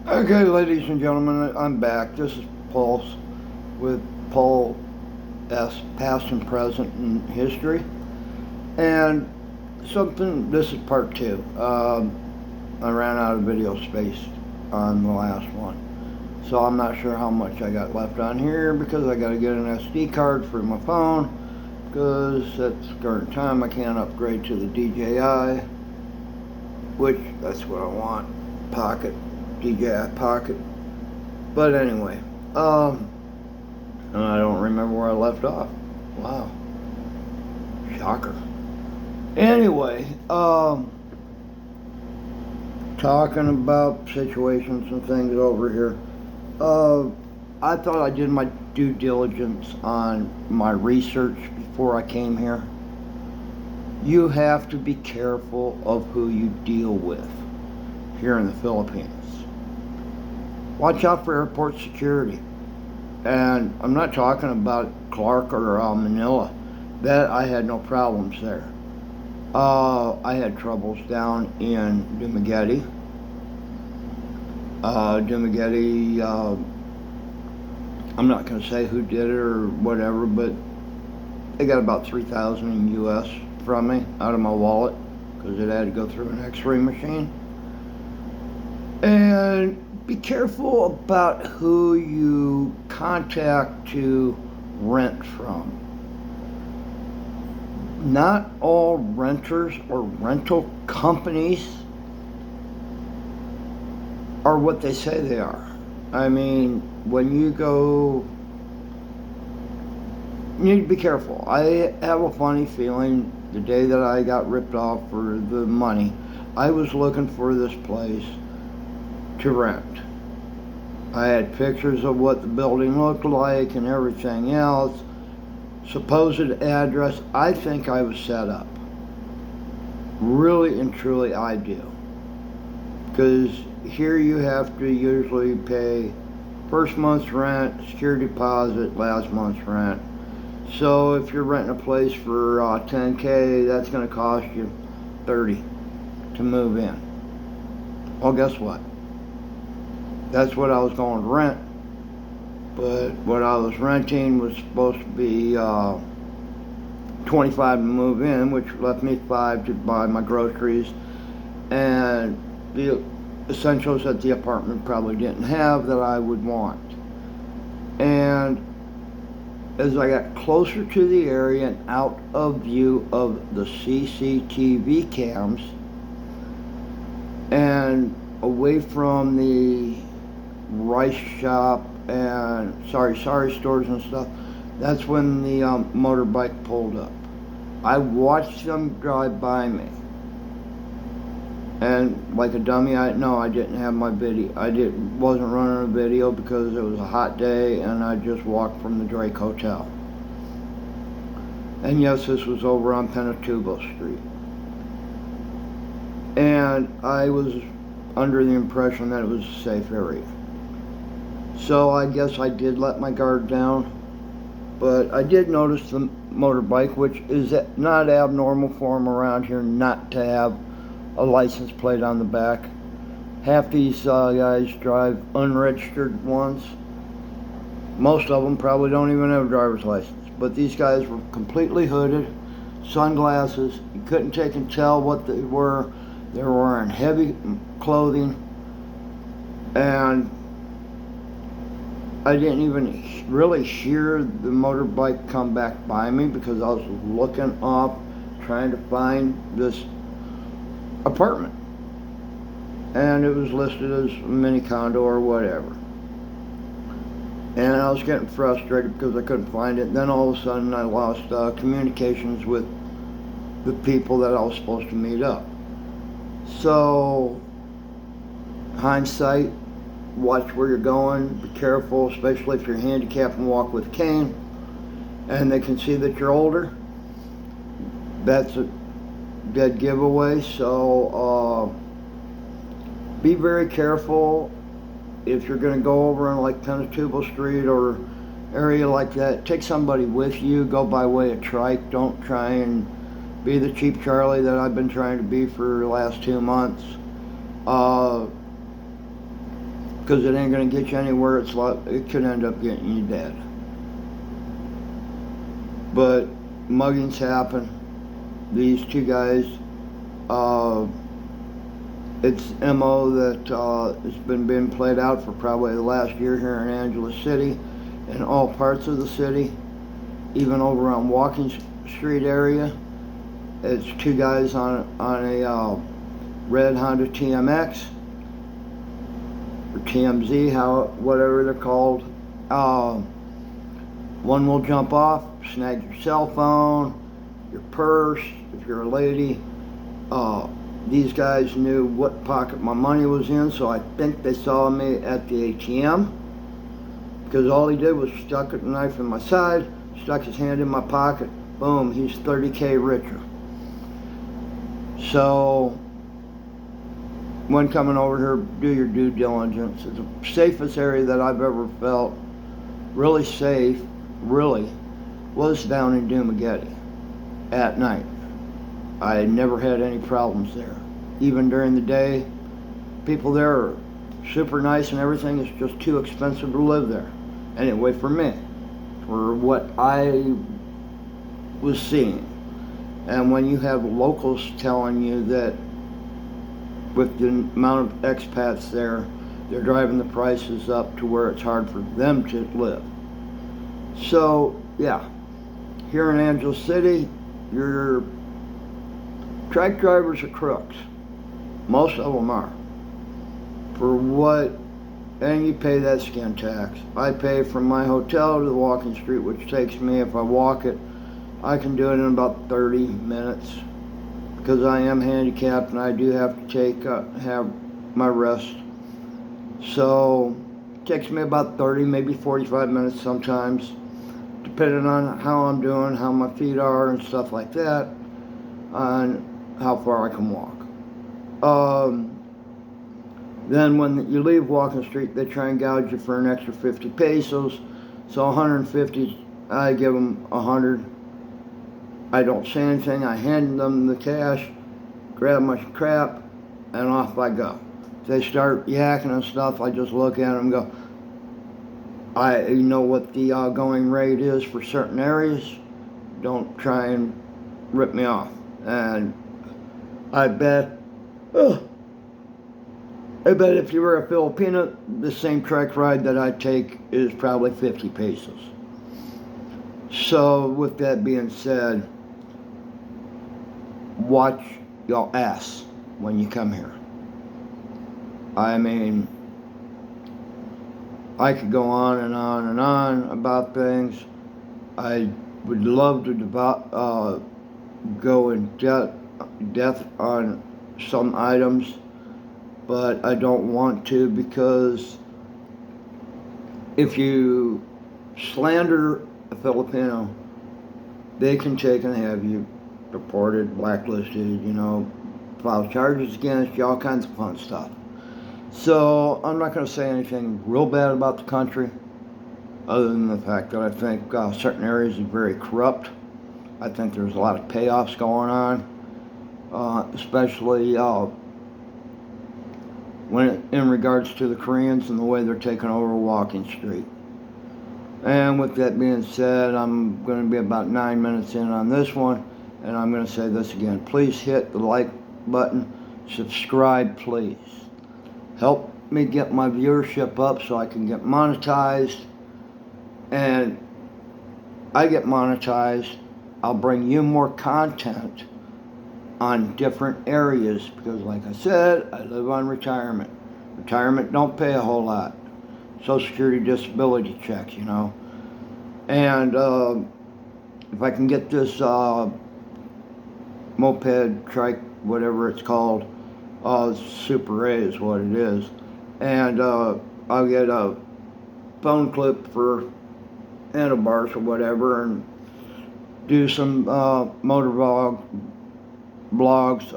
Okay, ladies and gentlemen, I'm back. This is Pulse with Paul S. Past and Present in History. And this is part two. I ran out of video space on the last one. So I'm not sure how much I got left on here because I got to get an SD card for my phone because at the current time I can't upgrade to the DJI, which that's what I want. Pocket, DJI Pocket. But anyway, and I don't remember where I left off. Wow. Shocker. Anyway, talking about situations and things over here. I thought I did my due diligence on my research before I came here. You have to be careful of who you deal with here in the Philippines. Watch out for airport security. And I'm not talking about Clark or Manila. That I had no problems there. I had troubles down in Dumaguete. I'm not going to say who did it or whatever, but they got about $3,000 in US from me out of my wallet because it had to go through an X-ray machine. And be careful about who you contact to rent from. Not all renters or rental companies are what they say they are. I mean, when you go, you need to be careful. I have a funny feeling the day that I got ripped off for the money, I was looking for this place to rent. I had pictures of what the building looked like and everything else. Supposed address, I think I was set up. Really and truly I do. Because here you have to usually pay first month's rent, security deposit, last month's rent. So if you're renting a place for $10K, that's going to cost you $30 to move in. Well, guess what? That's what I was going to rent. But what I was renting was supposed to be $25 to move in, which left me $5 to buy my groceries and the essentials that the apartment probably didn't have that I would want. And as I got closer to the area and out of view of the CCTV cams and away from the rice shop and sorry stores and stuff, that's when the motorbike pulled up. I watched them drive by me, and like a dummy, I didn't have my video. Wasn't running a video because it was a hot day and I just walked from the Drake Hotel. And yes, this was over on Pinatubo Street, and I was under the impression that it was a safe area. So I guess I did let my guard down, but I did notice the motorbike, which is not abnormal for them around here not to have a license plate on the back. Half these guys drive unregistered ones. Most of them probably don't even have a driver's license, but these guys were completely hooded, sunglasses. You couldn't take and tell what they were. They were wearing heavy clothing, and I didn't even really hear the motorbike come back by me because I was looking up trying to find this apartment. And it was listed as a mini condo or whatever. And I was getting frustrated because I couldn't find it. Then all of a sudden I lost communications with the people that I was supposed to meet up. So, hindsight, watch where you're going, be careful, especially if you're handicapped and walk with a cane and they can see that you're older. That's a dead giveaway. So be very careful if you're going to go over on like Pinatubo Street or area like that. Take somebody with you. Go by way of trike. Don't try and be the cheap Charlie that I've been trying to be for the last 2 months. because it ain't gonna get you anywhere. It could end up getting you dead. But muggings happen. These two guys, it's MO that it's been being played out for probably the last year here in Angeles City, in all parts of the city, even over on Walking Street area. It's two guys on a red Honda TMX or TMZ, whatever they're called. One will jump off, snag your cell phone, your purse, if you're a lady. These guys knew what pocket my money was in, so I think they saw me at the ATM, because all he did was stuck a knife in my side, stuck his hand in my pocket, boom, he's $30K richer. So when coming over here, do your due diligence. It's the safest area that I've ever felt really safe, really, was down in Dumageddon at night. I never had any problems there. Even during the day, people there are super nice and everything. It's just too expensive to live there. Anyway, for me, for what I was seeing. And when you have locals telling you that with the amount of expats there, they're driving the prices up to where it's hard for them to live. So, yeah, here in Angeles City, your truck drivers are crooks. Most of them are. For what? And you pay that skin tax. I pay from my hotel to the Walking Street, which takes me, if I walk it, I can do it in about 30 minutes. Because I am handicapped and I do have to have my rest. So, it takes me about 30, maybe 45 minutes sometimes, depending on how I'm doing, how my feet are and stuff like that, on how far I can walk. Then when you leave Walking Street, they try and gouge you for an extra 50 pesos. So 150, I give them 100. I don't say anything. I hand them the cash, grab my crap, and off I go. If they start yakking and stuff, I just look at them and go, I know what the going rate is for certain areas. Don't try and rip me off. And I bet if you were a Filipino, the same trek ride that I take is probably 50 pesos. So with that being said, watch your ass when you come here. I mean, I could go on and on and on about things. I would love to go in depth on some items, but I don't want to, because if you slander a Filipino, they can take and have you deported, blacklisted, file charges against you, all kinds of fun stuff. So I'm not going to say anything real bad about the country, other than the fact that I think certain areas are very corrupt. I think there's a lot of payoffs going on, especially in regards to the Koreans and the way they're taking over Walking Street. And with that being said, I'm going to be about 9 minutes in on this one, and I'm going to say this again. Please hit the like button, subscribe please. Help me get my viewership up so I can get monetized. And I get monetized, I'll bring you more content on different areas, because like I said, I live on retirement. Retirement don't pay a whole lot. Social Security disability checks, And if I can get this moped, trike, whatever it's called, Super A is what it is, and I'll get a phone clip for handlebars or whatever, and do some motor blogs,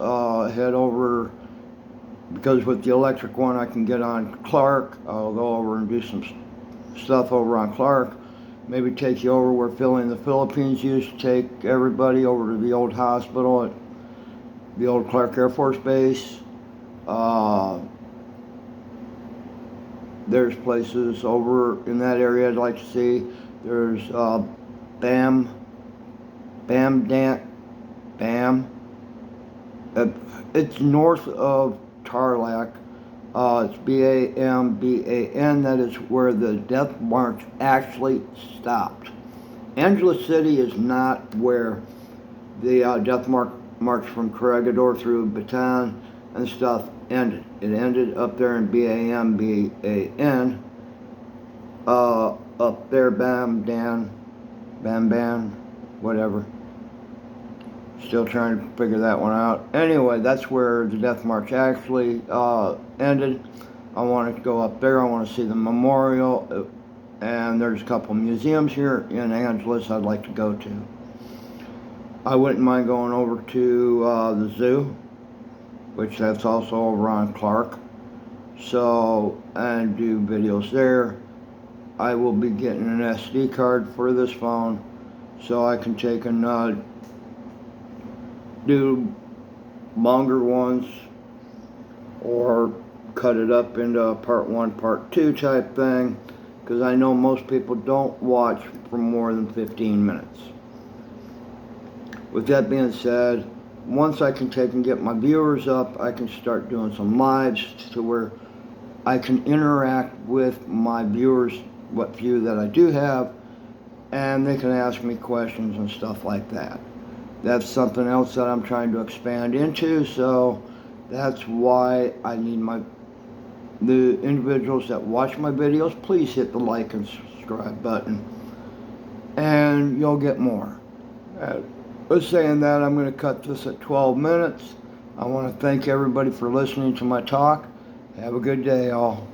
head over, because with the electric one I can get on Clark. I'll go over and do some stuff over on Clark, maybe take you over where Philly in the Philippines used to take everybody over to the old hospital at the old Clark Air Force Base. there's places over in that area I'd like to see. There's Bam, Bam Dan, Bam. It's north of Tarlac. It's Bamban. That is where the Death March actually stopped. Angela City is not where the Death March from Corregidor through Baton and stuff ended. It ended up there in Bamban. Up there, Bamban, whatever. Still trying to figure that one out. Anyway, that's where the Death March actually ended. I want to go up there. I want to see the memorial. And there's a couple museums here in Angeles I'd like to go to. I wouldn't mind going over to the zoo, which that's also over on Clark. So, and do videos there. I will be getting an SD card for this phone so I can take and do longer ones or cut it up into a part 1, part 2 type thing, because I know most people don't watch for more than 15 minutes. With that being said, once I can take and get my viewers up, I can start doing some lives to where I can interact with my viewers, what few that I do have, and they can ask me questions and stuff like that. That's something else that I'm trying to expand into, so that's why I need the individuals that watch my videos, please hit the like and subscribe button, and you'll get more. With saying that, I'm going to cut this at 12 minutes. I want to thank everybody for listening to my talk. Have a good day, all.